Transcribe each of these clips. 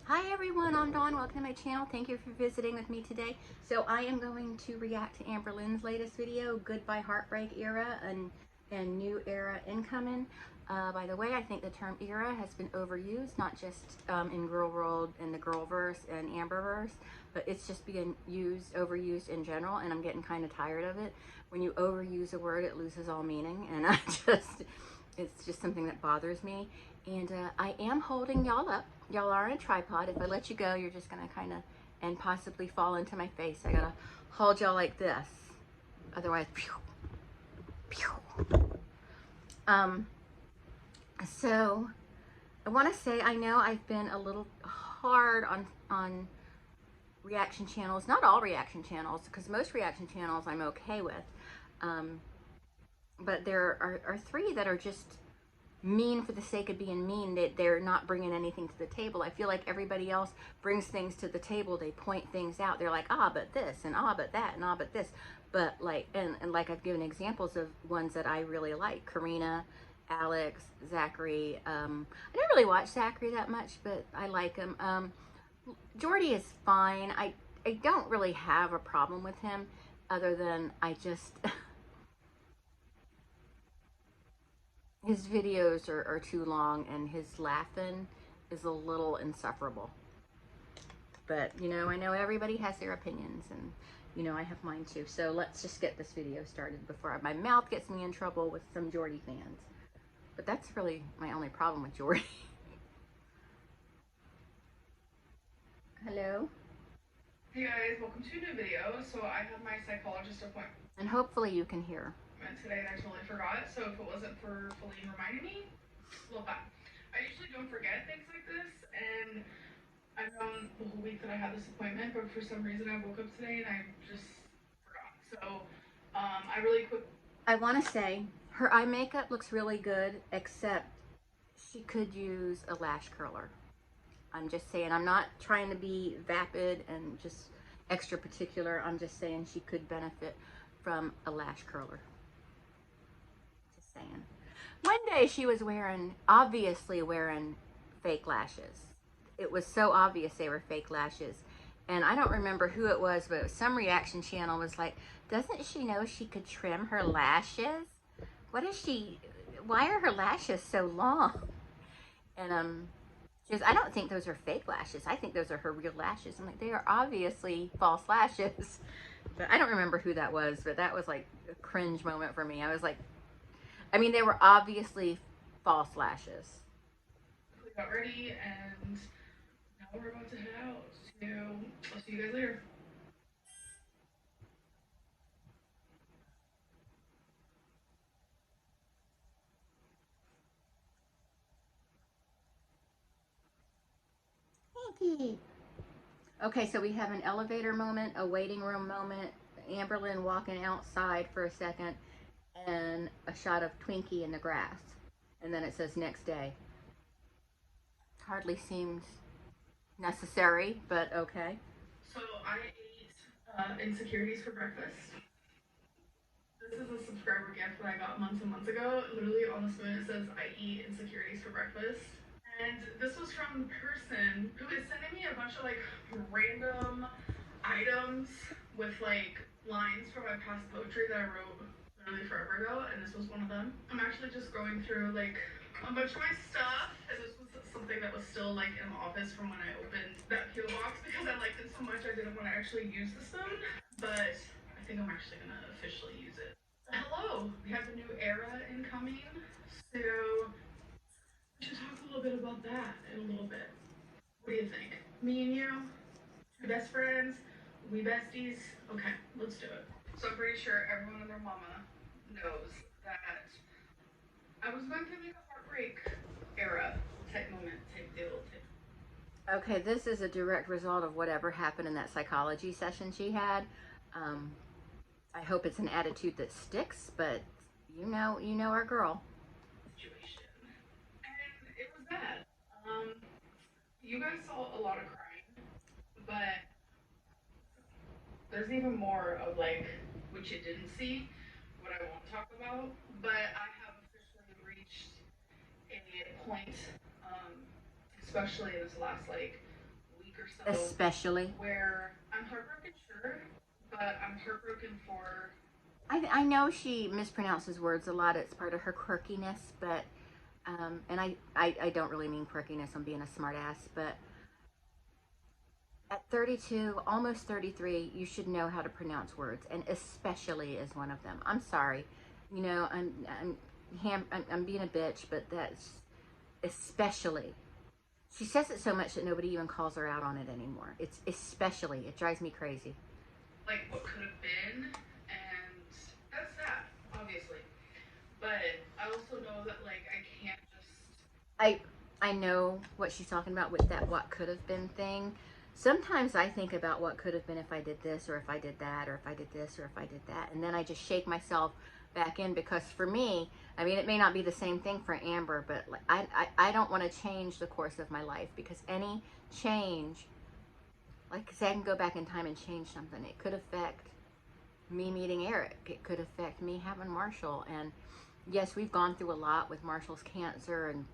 Hi everyone, I'm Dawn. Welcome to my channel. Thank you for visiting with me today. So I am going to react to Amberlynn's latest video, Goodbye Heartbreak Era and New Era Incoming. By the way, I think the term era has been overused, not just in Girl World and the Girlverse and Amberverse, but it's just being overused in general, and I'm getting kind of tired of it. When you overuse a word, it loses all meaning, and it's just something that bothers me. And I am holding y'all up. Y'all are on a tripod. If I let you go, you're just gonna kind of, and possibly fall into my face. I gotta hold y'all like this. Otherwise, pew, pew. So I want to say, I know I've been a little hard on reaction channels. Not all reaction channels, because most reaction channels I'm okay with. But there are three that are just mean for the sake of being mean. They're not bringing anything to the table. I feel like everybody else brings things to the table. They point things out. They're like, ah, but this, and ah, but that, and ah, but this. But like, and like I've given examples of ones that I really like. Karina, Alex, Zachary. I don't really watch Zachary that much, but I like him. Jordy is fine. I don't really have a problem with him, other than I just his videos are too long, and his laughing is a little insufferable. But, you know, I know everybody has their opinions, and, you know, I have mine too. So let's just get this video started before my mouth gets me in trouble with some Jordy fans. But that's really my only problem with Jordy. Hello? Hey guys, welcome to a new video. So I have my psychologist appointment And hopefully you can hear. today and I totally forgot. So if it wasn't for Feline reminding me, well, fine. I usually don't forget things like this, and I've known the whole week that I had this appointment, but for some reason I woke up today and I just forgot. So I want to say her eye makeup looks really good, except she could use a lash curler. I'm just saying, I'm not trying to be vapid and just extra particular. I'm just saying she could benefit from a lash curler. Just saying. One day she was obviously wearing fake lashes. It was so obvious they were fake lashes. And I don't remember who it was, but some reaction channel was like, doesn't she know she could trim her lashes? Why are her lashes so long? And she goes, I don't think those are fake lashes. I think those are her real lashes. I'm like, they are obviously false lashes. But I don't remember who that was, but that was like a cringe moment for me. I was like, I mean, they were obviously false lashes. we got ready and now we're about to head out. So I'll see you guys later. Okay, so we have an elevator moment, a waiting room moment, Amberlynn walking outside for a second, and a shot of Twinkie in the grass. And then it says next day. Hardly seems necessary, but okay. So I ate insecurities for breakfast. This is a subscriber gift that I got months and months ago. Literally on the spoon it says I eat insecurities for breakfast. And this was from the person who is sending me a bunch of like random items with like lines from my past poetry that I wrote literally forever ago, and this was one of them. I'm actually just going through like a bunch of my stuff, and this was something that was still like in the office from when I opened that PO box because I liked it so much I didn't want to actually use the spoon, but I think I'm actually gonna officially use it. Hello, we have a new era incoming, so we should talk a little bit about that in a little bit. What do you think? Me and you, two best friends, we besties. Okay, let's do it. So I'm pretty sure everyone and their mama knows that I was going through like a heartbreak era type moment, type deal. Okay, this is a direct result of whatever happened in that psychology session she had. Um, I hope it's an attitude that sticks, but you know our girl. Situation. And it was bad. Um, you guys saw a lot of crying, but there's even more of like what you didn't see, what I won't talk about. But I have officially reached a point, especially in this last like week or so. Especially. Where I'm heartbroken, sure, but I'm heartbroken for. I know she mispronounces words a lot. It's part of her quirkiness, but and I don't really mean quirkiness. I'm being a smart ass, but at 32, almost 33, you should know how to pronounce words, and especially is one of them. I'm sorry, you know, I'm being a bitch, but that's especially. She says it so much that nobody even calls her out on it anymore. It's especially. It drives me crazy. Like what could have been, and that's sad, obviously. But I also know that like I can't just. I know what she's talking about with that what could have been thing. Sometimes I think about what could have been if I did this or if I did that or if I did this or if I did that, and then I just shake myself back in, because for me, I mean, it may not be the same thing for Amber, but like, I don't want to change the course of my life, because any change, like say I can go back in time and change something, it could affect me meeting Eric, it could affect me having Marshall. And yes, we've gone through a lot with Marshall's cancer and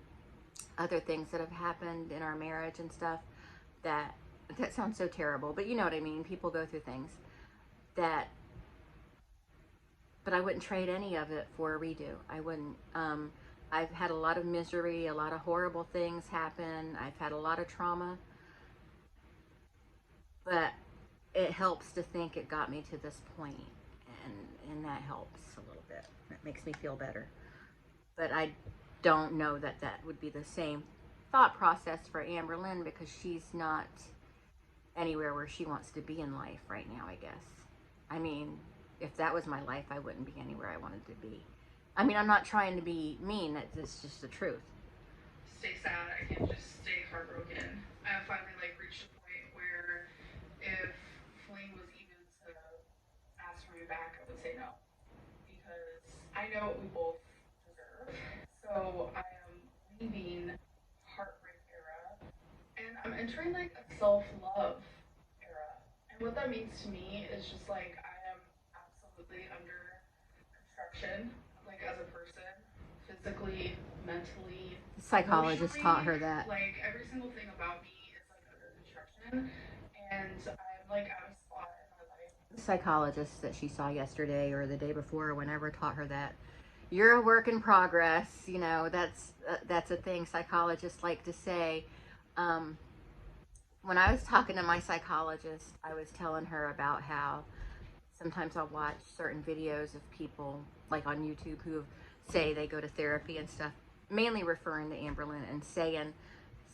other things that have happened in our marriage and stuff, that sounds so terrible, but you know what I mean. People go through things that, but I wouldn't trade any of it for a redo. I wouldn't. I've had a lot of misery, a lot of horrible things happen. I've had a lot of trauma, but it helps to think it got me to this point, and that helps a little bit. That makes me feel better. But I don't know that that would be the same thought process for Amberlyn, because she's not anywhere where she wants to be in life right now, I guess. I mean, if that was my life, I wouldn't be anywhere I wanted to be. I mean, I'm not trying to be mean, that's just the truth. Stay sad. I can't just stay heartbroken. I have finally like reached a point where if Feline was even to ask for me back, I would say no, because I know what we both deserve. So I am leaving heartbreak era, and I'm entering like a self-love era. And what that means to me is just like I am absolutely under construction, like as a person, physically, mentally, The psychologist taught her that. like every single thing about me is like under construction, and I'm like at a spot in my life. The psychologist that she saw yesterday or the day before or whenever taught her that you're a work in progress. You know, that's a thing psychologists like to say. When I was talking to my psychologist, I was telling her about how sometimes I'll watch certain videos of people like on YouTube who say they go to therapy and stuff, mainly referring to Amberlyn and saying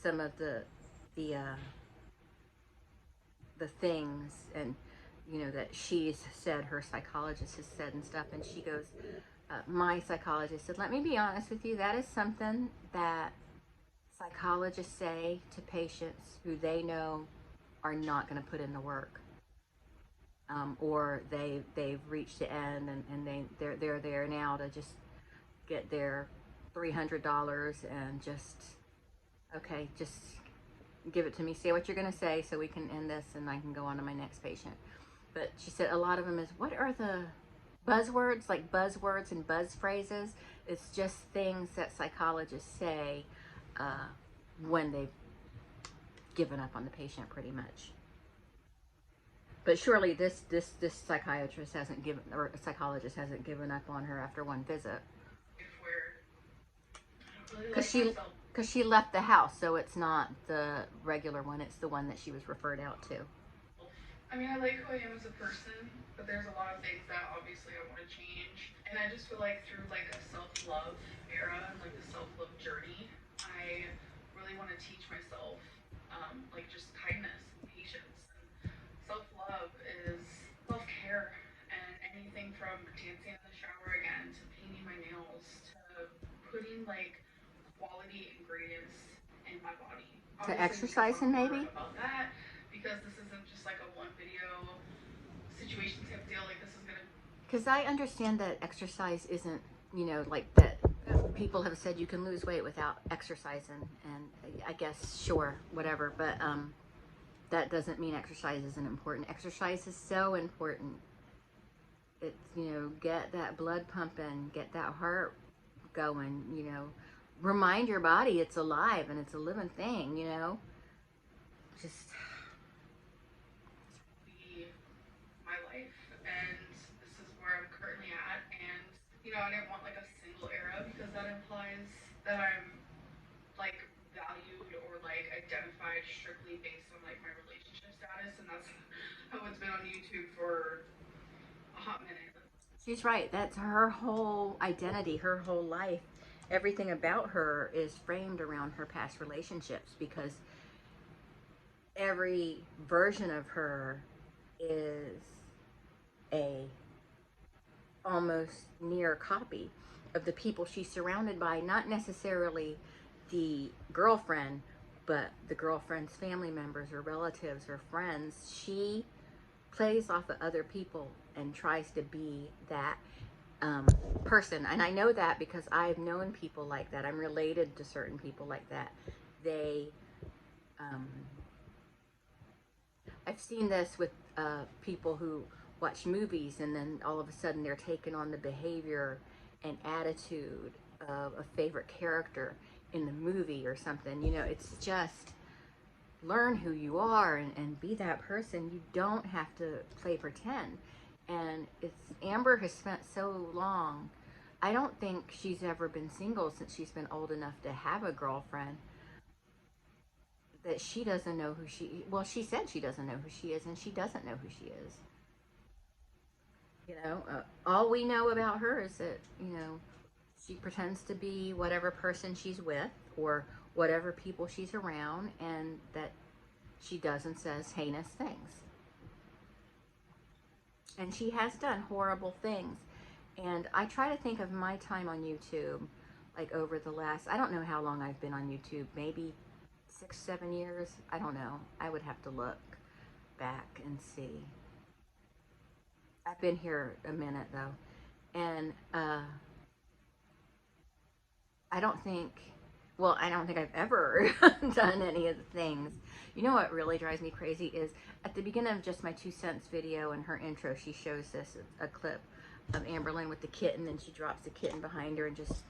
some of the the things, and you know, that she's said, her psychologist has said and stuff. And she goes, my psychologist said, let me be honest with you, that is something that psychologists say to patients who they know are not going to put in the work, or they've reached the end, and they're there now to just get their $300 and just, okay, just give it to me, say what you're going to say so we can end this and I can go on to my next patient. But she said a lot of them is, what are the buzzwords, like buzzwords and buzz phrases? It's just things that psychologists say when they've given up on the patient, pretty much. But surely this psychiatrist hasn't given, or a psychologist hasn't given up on her after one visit. Because she left the house, so it's not the regular one, it's the one that she was referred out to. I mean, I like who I am as a person, but there's a lot of things that obviously I want to change. And I just feel like through like a self-love era and like a self-love journey, I really want to teach myself like just kindness and patience. And self-love is self-care, and anything from dancing in the shower again to painting my nails to putting like quality ingredients in my body. To exercising, maybe? About that, because this isn't just like a one video situation type deal. Like this is gonna. Because I understand that exercise isn't, you know, like that. People have said you can lose weight without exercising, and I guess sure, whatever. But that doesn't mean exercise isn't important. Exercise is so important. It's, you know, get that blood pumping, get that heart going. You know, remind your body it's alive and it's a living thing. You know, just that I'm like valued or like identified strictly based on like my relationship status, and that's how it's been on YouTube for a hot minute. She's right. That's her whole identity, her whole life. Everything about her is framed around her past relationships because every version of her is a almost near copy of the people she's surrounded by, not necessarily the girlfriend, but the girlfriend's family members or relatives or friends. She plays off of other people and tries to be that person. And I know that because I've known people like that. I'm related to certain people like that. They, um, I've seen this with people who watch movies and then all of a sudden they're taking on the behavior and attitude of a favorite character in the movie or something. You know, it's just learn who you are and be that person. You don't have to play pretend. And it's Amber has spent so long. I don't think she's ever been single since she's been old enough to have a girlfriend, that she doesn't know who well, she said she doesn't know who she is, and she doesn't know who she is. You know, all we know about her is that, you know, she pretends to be whatever person she's with or whatever people she's around, and that she does and says heinous things. And she has done horrible things. And I try to think of my time on YouTube, like over the last, I don't know how long I've been on YouTube, maybe 6, 7 years. I don't know. I would have to look back and see. I've been here a minute though. And I don't think, well, I don't think I've ever done any of the things. You know what really drives me crazy is at the beginning of just my 2 cents video in her intro, she shows this, a clip of Amberlynn with the kitten, and she drops the kitten behind her and just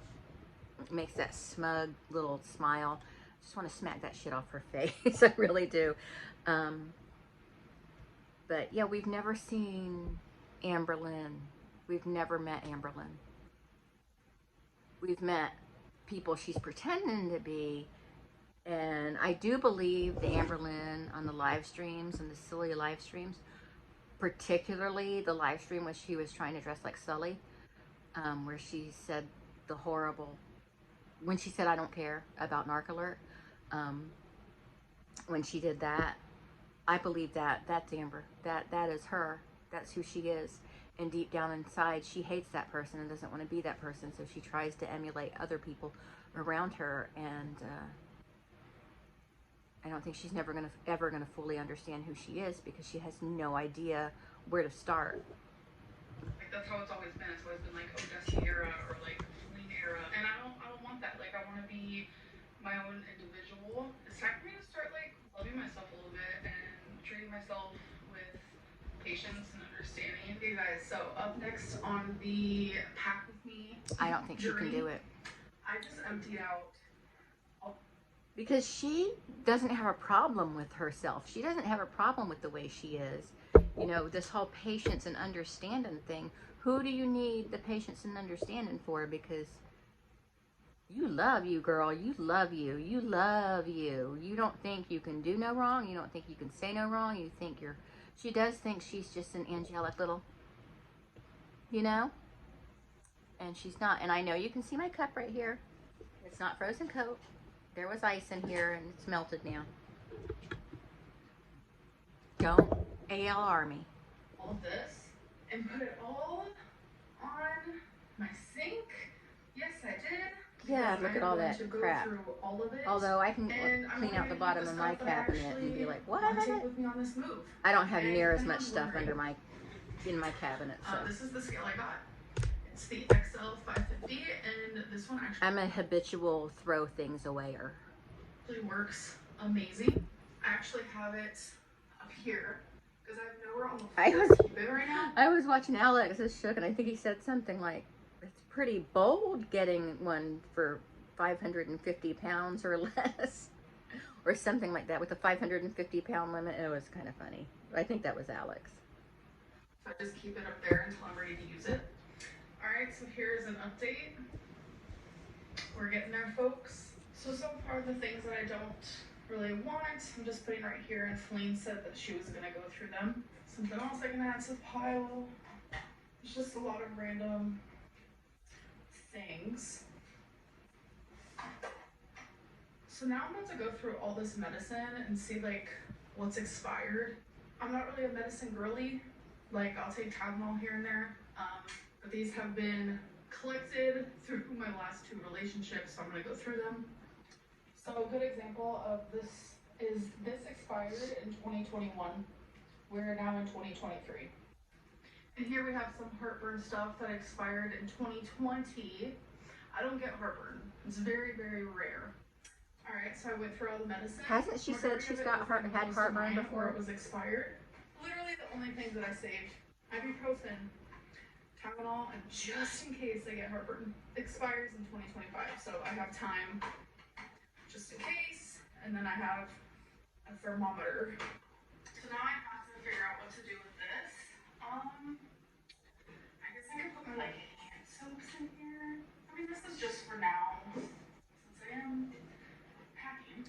makes that smug little smile. Just want to smack that shit off her face. I really do. But yeah, we've never seen Amberlynn. We've never met Amberlynn. We've met people she's pretending to be, and I do believe the Amberlynn on the live streams and the silly live streams, particularly the live stream where she was trying to dress like Sully, where she said the horrible, when she said I don't care about Narc Alert, when she did that, I believe that that's Amber. That is her. That's who she is. And deep down inside, she hates that person and doesn't want to be that person. So she tries to emulate other people around her. And I don't think she's ever gonna fully understand who she is because she has no idea where to start. Like that's how it's always been. It's always been like Odessa era or like Fleet era, and I don't want that. Like I want to be my own individual. It's time for me to start like loving myself a little bit and treating myself with patience and understanding. Okay, guys. So up next on the pack with me. I don't think journey, she can do it. I just emptied out. Because she doesn't have a problem with herself. She doesn't have a problem with the way she is. You know, this whole patience and understanding thing. Who do you need the patience and understanding for? Because you love you, girl. You love you. You love you. You don't think you can do no wrong. You don't think you can say no wrong. You think you're... She does think she's just an angelic little... You know? And she's not. And I know you can see my cup right here. It's not frozen Coke. There was ice in here and it's melted now. Don't ALR me. All of this and put it all on my sink. Yes, I did. Yeah, look at all that crap. All of it, although I can clean out the bottom of my cabinet and be like, what? Take with me on this move. I don't have near as much stuff in my cabinet. So this is the scale I got. It's the XL 550, and this one actually. I'm a habitual throw things awayer. Really works amazing. I actually have it up here because I have nowhere on the floor to keep it right now. I was watching Alex is shook, and I think he said something like, "It's pretty bold getting one for 550 pounds or less," or something like that with a 550-pound limit. It was kind of funny. I think that was Alex. So I just keep it up there until I'm ready to use it. Alright, so here's an update. We're getting there, folks. So far the things that I don't really want, I'm just putting right here, and Celine said that she was gonna go through them. Something else I can add to the pile. It's just a lot of random things. So now I'm about to go through all this medicine and see like what's expired. I'm not really a medicine girly. Like I'll take Tylenol here and there, but these have been collected through my last 2 relationships, so I'm gonna go through them. So a good example of this is this expired in 2021. We're now in 2023. And here we have some heartburn stuff that expired in 2020. I don't get heartburn. It's very, very rare. All right, so I went through all the medicine. Hasn't she said she's got had heartburn before? It was expired. Literally the only things that I saved: ibuprofen, Tylenol, and just in case I get heartburn. Expires in 2025, so I have time just in case. And then I have a thermometer. So now I have to figure out what to do with this. I guess I could put my like hand soaps in here. I mean, this is just for now, since I am packing.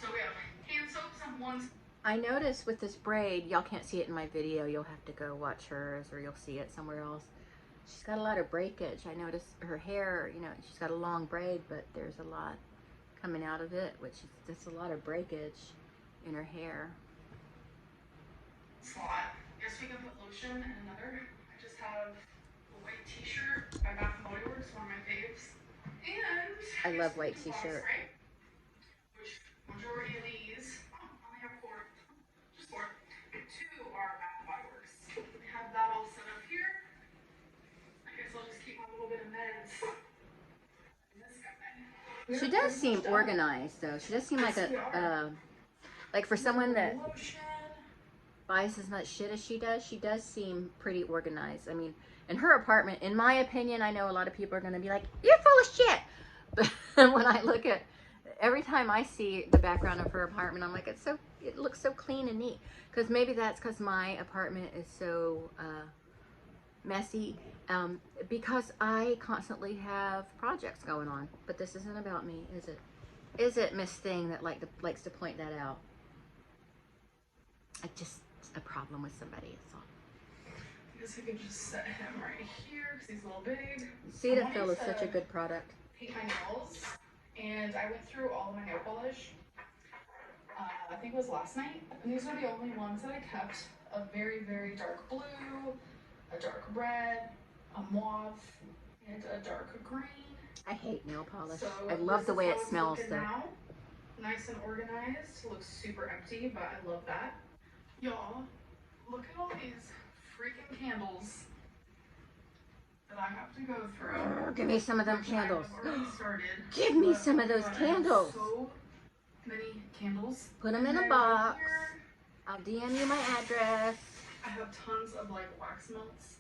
So we have hand soaps and ones. I noticed with this braid, y'all can't see it in my video. You'll have to go watch hers, or you'll see it somewhere else. She's got a lot of breakage. I noticed her hair, you know, she's got a long braid, but there's a lot coming out of it, which is just a lot of breakage in her hair. Slot. Guess we can put lotion in another. I just have a white t-shirt by Bath & Body Works, one of my faves. And I love white t-shirt. Right? Which majority of these, I only have 4, just 4. 2 are Bath & Body Works. We have that all set up here. I guess I'll just keep my little bit of meds. And this guy. She does seem organized, though. She does seem like like for someone that buys as much shit as she does seem pretty organized. I mean, in her apartment, in my opinion, I know a lot of people are going to be like, you're full of shit. But when I look at, every time I see the background of her apartment, I'm like, it looks so clean and neat. Because maybe that's because my apartment is so messy. Because I constantly have projects going on. But this isn't about me, is it? Is it Miss Thing that likes to point that out? Just a problem with somebody, that's all. I guess I could just set him right here because he's a little big. Cetaphil is such a good product. Paint my nails, and I went through all my nail polish. I think it was last night, and these are the only ones that I kept. A very, very dark blue, a dark red, a mauve, and a dark green. I hate nail polish. So I love the way it smells, though. Now. Nice and organized. Looks super empty, but I love that. Y'all, look at all these freaking candles that I have to go through. Give me some of them candles. Started, Give me some of those candles. So many candles. Put them in a box. I'll DM you my address. I have tons of like wax melts.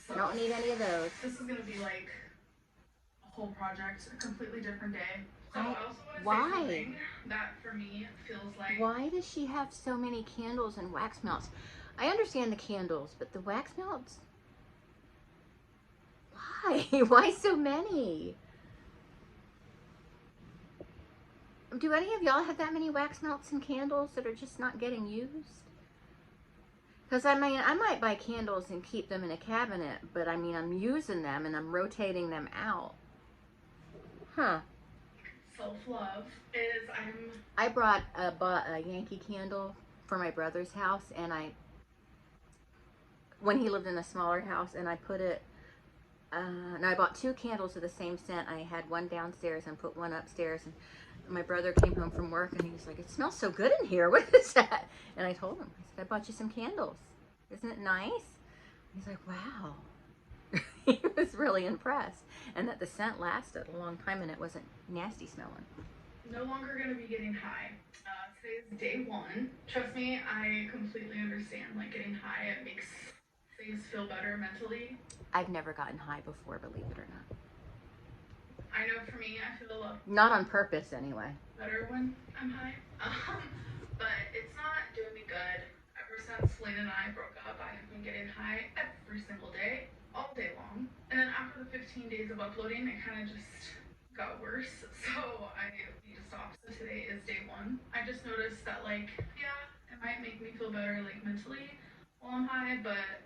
So I don't need any of those. This is gonna be like a whole project, a completely different day. So I also want to why? say something that for me feels like. Why does she have so many candles and wax melts? I understand the candles, but the wax melts? Why? Why so many? Do any of y'all have that many wax melts and candles that are just not getting used? Because I mean, I might buy candles and keep them in a cabinet, but I mean, I'm using them and I'm rotating them out. Huh. Self-love is I bought a Yankee candle for my brother's house, and when he lived in a smaller house, and I put it, and I bought 2 candles of the same scent. I had one downstairs and put one upstairs, and my brother came home from work and he was like, it smells so good in here. What is that? And I told him, I said, I bought you some candles. Isn't it nice? He's like, wow. He was really impressed. And that the scent lasted a long time and it wasn't nasty smelling. no longer going to be getting high. Today's day 1. Trust me, I completely understand. Like, getting high, it makes things feel better mentally. I've never gotten high before, believe it or not. I know for me, I feel a lot Not on purpose, anyway. better when I'm high. But it's not doing me good. Ever since Lane and I broke up, I have been getting high every single day, all day long. And then after the 15 days of uploading, it kind of just got worse, so we just stopped. So today is day one. I just noticed that, like, yeah, it might make me feel better, like, mentally while I'm high, but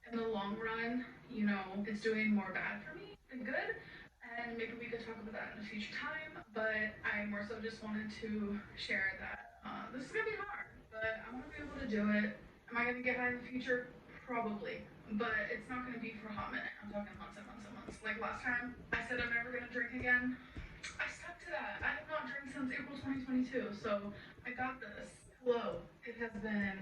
in the long run, you know, it's doing more bad for me than good. And maybe we could talk about that in a future time. But I more so just wanted to share that this is gonna be hard, but I'm gonna be able to do it. Am I gonna get high in the future? Probably, but it's not gonna be for a hot minute. I'm talking months and months and months. Like last time, I said I'm never gonna drink again. I stuck to that. I have not drank since April 2022, so I got this. Hello, it has been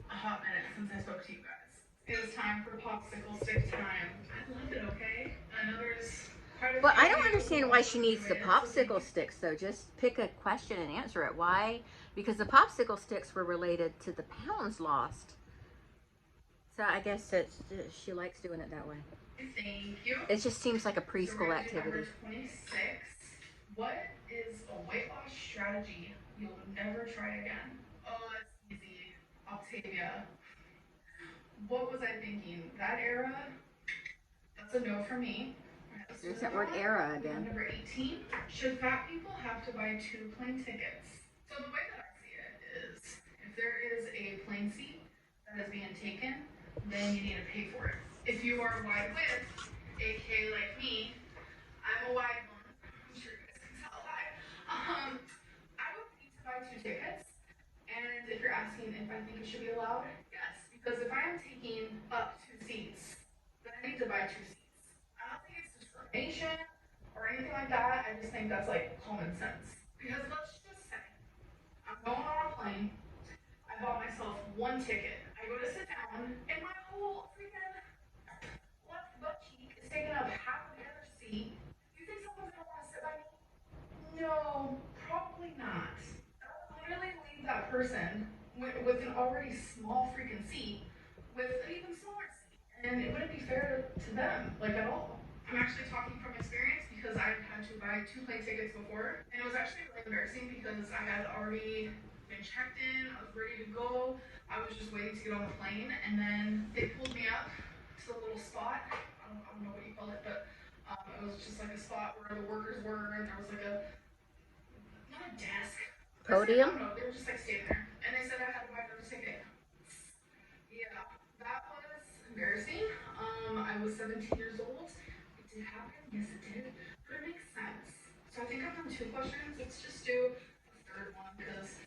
a hot minute since I spoke to you guys. It is time for popsicle stick time. I love it, okay? I know there's quite a Well, few I of don't you understand who why also she needs enjoy the it, so thank popsicle you. sticks, though. Just pick a question and answer it. Why? Because the popsicle sticks were related to the pounds lost. So I guess she likes doing it that way. Thank you. It just seems like a So we're preschool gonna do number activity. 26. What is a weight loss strategy you'll never try again? Oh, that's easy. Octavia. What was I thinking? That era? That's a no for me. Let's There's move that word on. era We have again. number 18. Should fat people have to buy 2 plane tickets? So the way that I see it is, if there is a plane seat that is being taken, then you need to pay for it. If you are wide width, aka like me, I'm a wide one. I'm sure you guys can tell that. I would need to buy 2 tickets. And if you're asking if I think it should be allowed, yes. Because if I am taking up 2 seats, then I need to buy 2 seats. I don't think it's discrimination or anything like that. I just think that's like common sense. Because let's just say I'm going on a plane. I bought myself 1 ticket. I go to sit down, and my whole freaking left butt cheek is taking up half of the other seat. You think someone's gonna want to sit by me? No, probably not. I would literally leave that person with an already small freaking seat with an even smaller seat. And it wouldn't be fair to them, like at all. I'm actually talking from experience because I've had to buy 2 plane tickets before. And it was actually really embarrassing because I had already been checked in, I was ready to go. I was just waiting to get on the plane. And then they pulled me up to the little spot. I don't know what you call it, but it was just like a spot where the workers were, and there was like a not a desk. I Podium? don't know. They were just like standing there, and they said I had to buy another ticket. Yeah, that was embarrassing. I was 17 years old. It did happen. Yes, it did. But it makes sense. So I think I've done 2 questions. Let's just do the third one because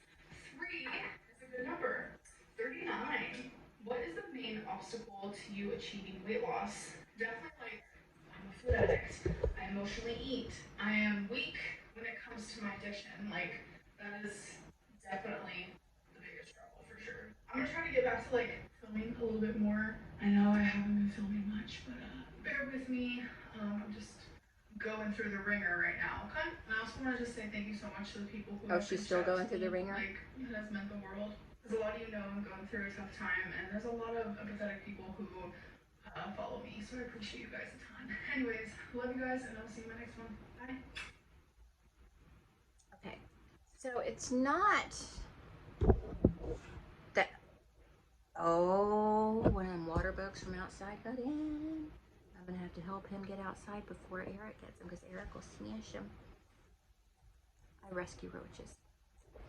3 is a good number. 39. What is the main obstacle to you achieving weight loss? Definitely like I'm a food addict. I emotionally eat. I am weak when it comes to my addiction. Like that is definitely the biggest struggle for sure. I'm gonna try to get back to like filming a little bit more. I know I haven't been filming much, but bear with me. I'm just going through the ringer right now. Okay. And I also want to just say thank you so much to the people who Oh, have she's reached still out going to through the me. ringer? Like it has meant the world. Because a lot of you know I'm going through a tough time, and there's a lot of empathetic people who follow me. So I appreciate you guys a ton. Anyways, love you guys, and I'll see you in my next one. Bye. Okay. So it's not that. Oh, one of them water bugs from outside got in. I'm going to have to help him get outside before Eric gets him because Eric will smash him. I rescue roaches.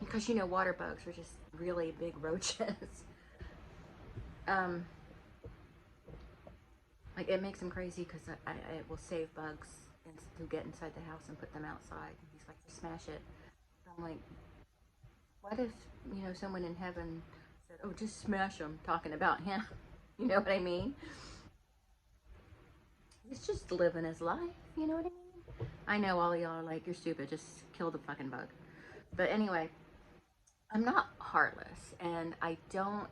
Because you know, water bugs are just really big roaches. um, like it makes him crazy because it will save bugs who get inside the house and put them outside. And he's like, smash it. I'm like, what if someone in heaven said, "Oh, just smash him," talking about him? You know what I mean? He's just living his life. You know what I mean? I know all y'all are like, "You're stupid. Just kill the fucking bug." But anyway, I'm not heartless, and I don't.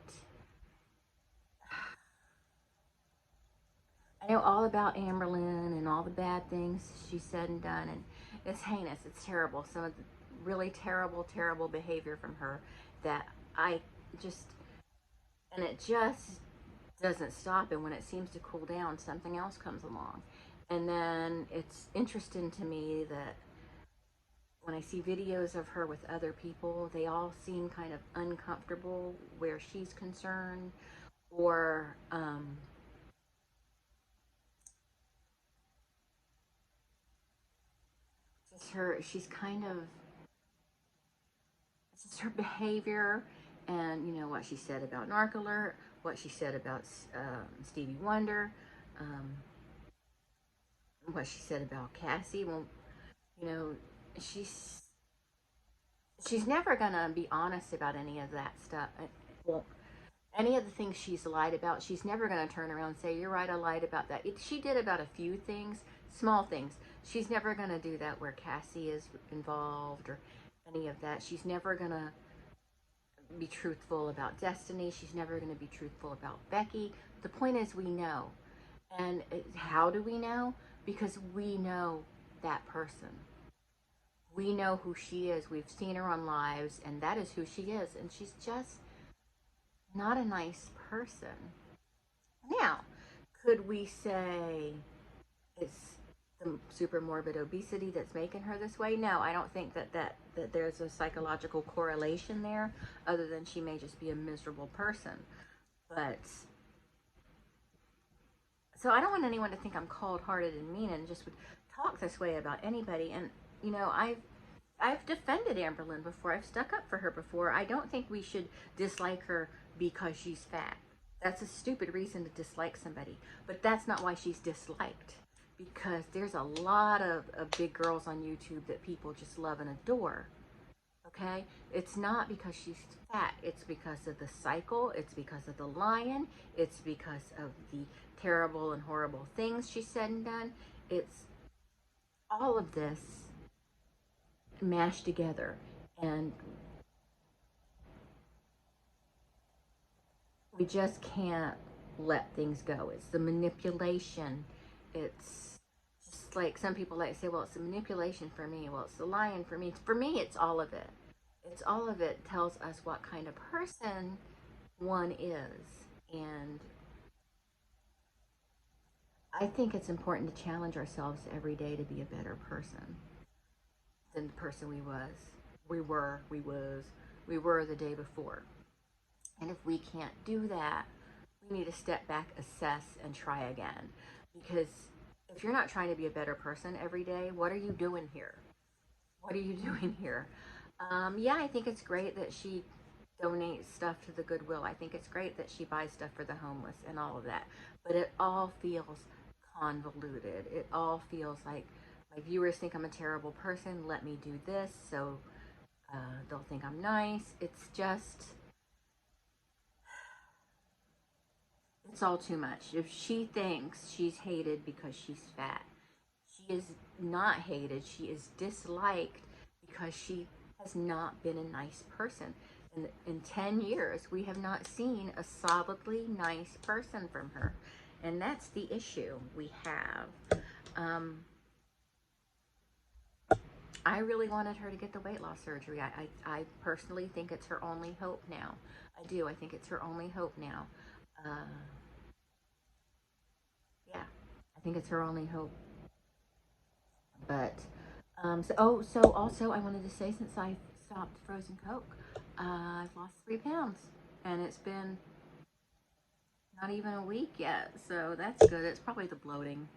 I know all about Amberlynn and all the bad things she said and done, and it's heinous. It's terrible. Some of the really terrible, terrible behavior from her that I just, and it just doesn't stop. And when it seems to cool down, something else comes along. And then it's interesting to me that when I see videos of her with other people, they all seem kind of uncomfortable where she's concerned, or she's kind of, it's just her behavior, and you know what she said about Narc what she said about Stevie Wonder, um, what she said about Cassie. Well, you know, she's she's never gonna be honest about any of that stuff. Well, any of the things she's lied about, she's never gonna turn around and say, "You're right, I lied about that." She did about a few things, small things. She's never gonna do that where Cassie is involved or any of that. She's never gonna be truthful about Destiny. She's never going to be truthful about Becky. The point is, we know. And how do we know? Because we know that person. We know who she is. We've seen her on lives, and that is who she is. And she's just not a nice person. Now, could we say it's the super morbid obesity that's making her this way? No, I don't think that there's a psychological correlation there, other than she may just be a miserable person. But so I don't want anyone to think I'm cold-hearted and mean and just would talk this way about anybody. And you know, I've defended Amberlynn before. I've stuck up for her before. I don't think we should dislike her because she's fat. That's a stupid reason to dislike somebody. But that's not why she's disliked. Because there's a lot of big girls on YouTube that people just love and adore. Okay? It's not because she's fat. It's because of the cycle. It's because of the lion. It's because of the terrible and horrible things she said and done. It's all of this mashed together. And we just can't let things go. It's the manipulation. It's just like some people like to say, well, it's the manipulation for me. Well, it's the lying for me. For me, it's all of it. It's all of it tells us what kind of person one is. And I think it's important to challenge ourselves every day to be a better person than the person we were the day before. And if we can't do that, we need to step back, assess, and try again. Because if you're not trying to be a better person every day, what are you doing here? What are you doing here? Yeah, I think it's great that she donates stuff to the Goodwill. I think it's great that she buys stuff for the homeless and all of that. But it all feels convoluted. It all feels like my viewers think I'm a terrible person. Let me do this so they'll think I'm nice. It's just, it's all too much. If she thinks she's hated because she's fat, she is not hated. She is disliked because she has not been a nice person. In 10 years, we have not seen a solidly nice person from her. And that's the issue we have. I really wanted her to get the weight loss surgery. I personally think it's her only hope now. I do. I think it's her only hope now. Yeah, I think it's her only hope. But so also I wanted to say, since I stopped frozen Coke, I've lost 3 pounds, and it's been not even a week yet. So that's good. It's probably the bloating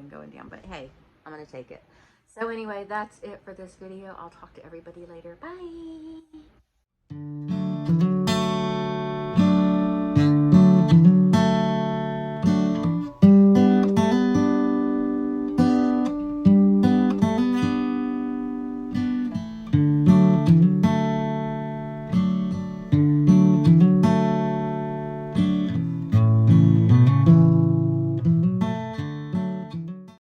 going down. But hey, I'm gonna take it. So anyway, that's it for this video. I'll talk to everybody later. Bye.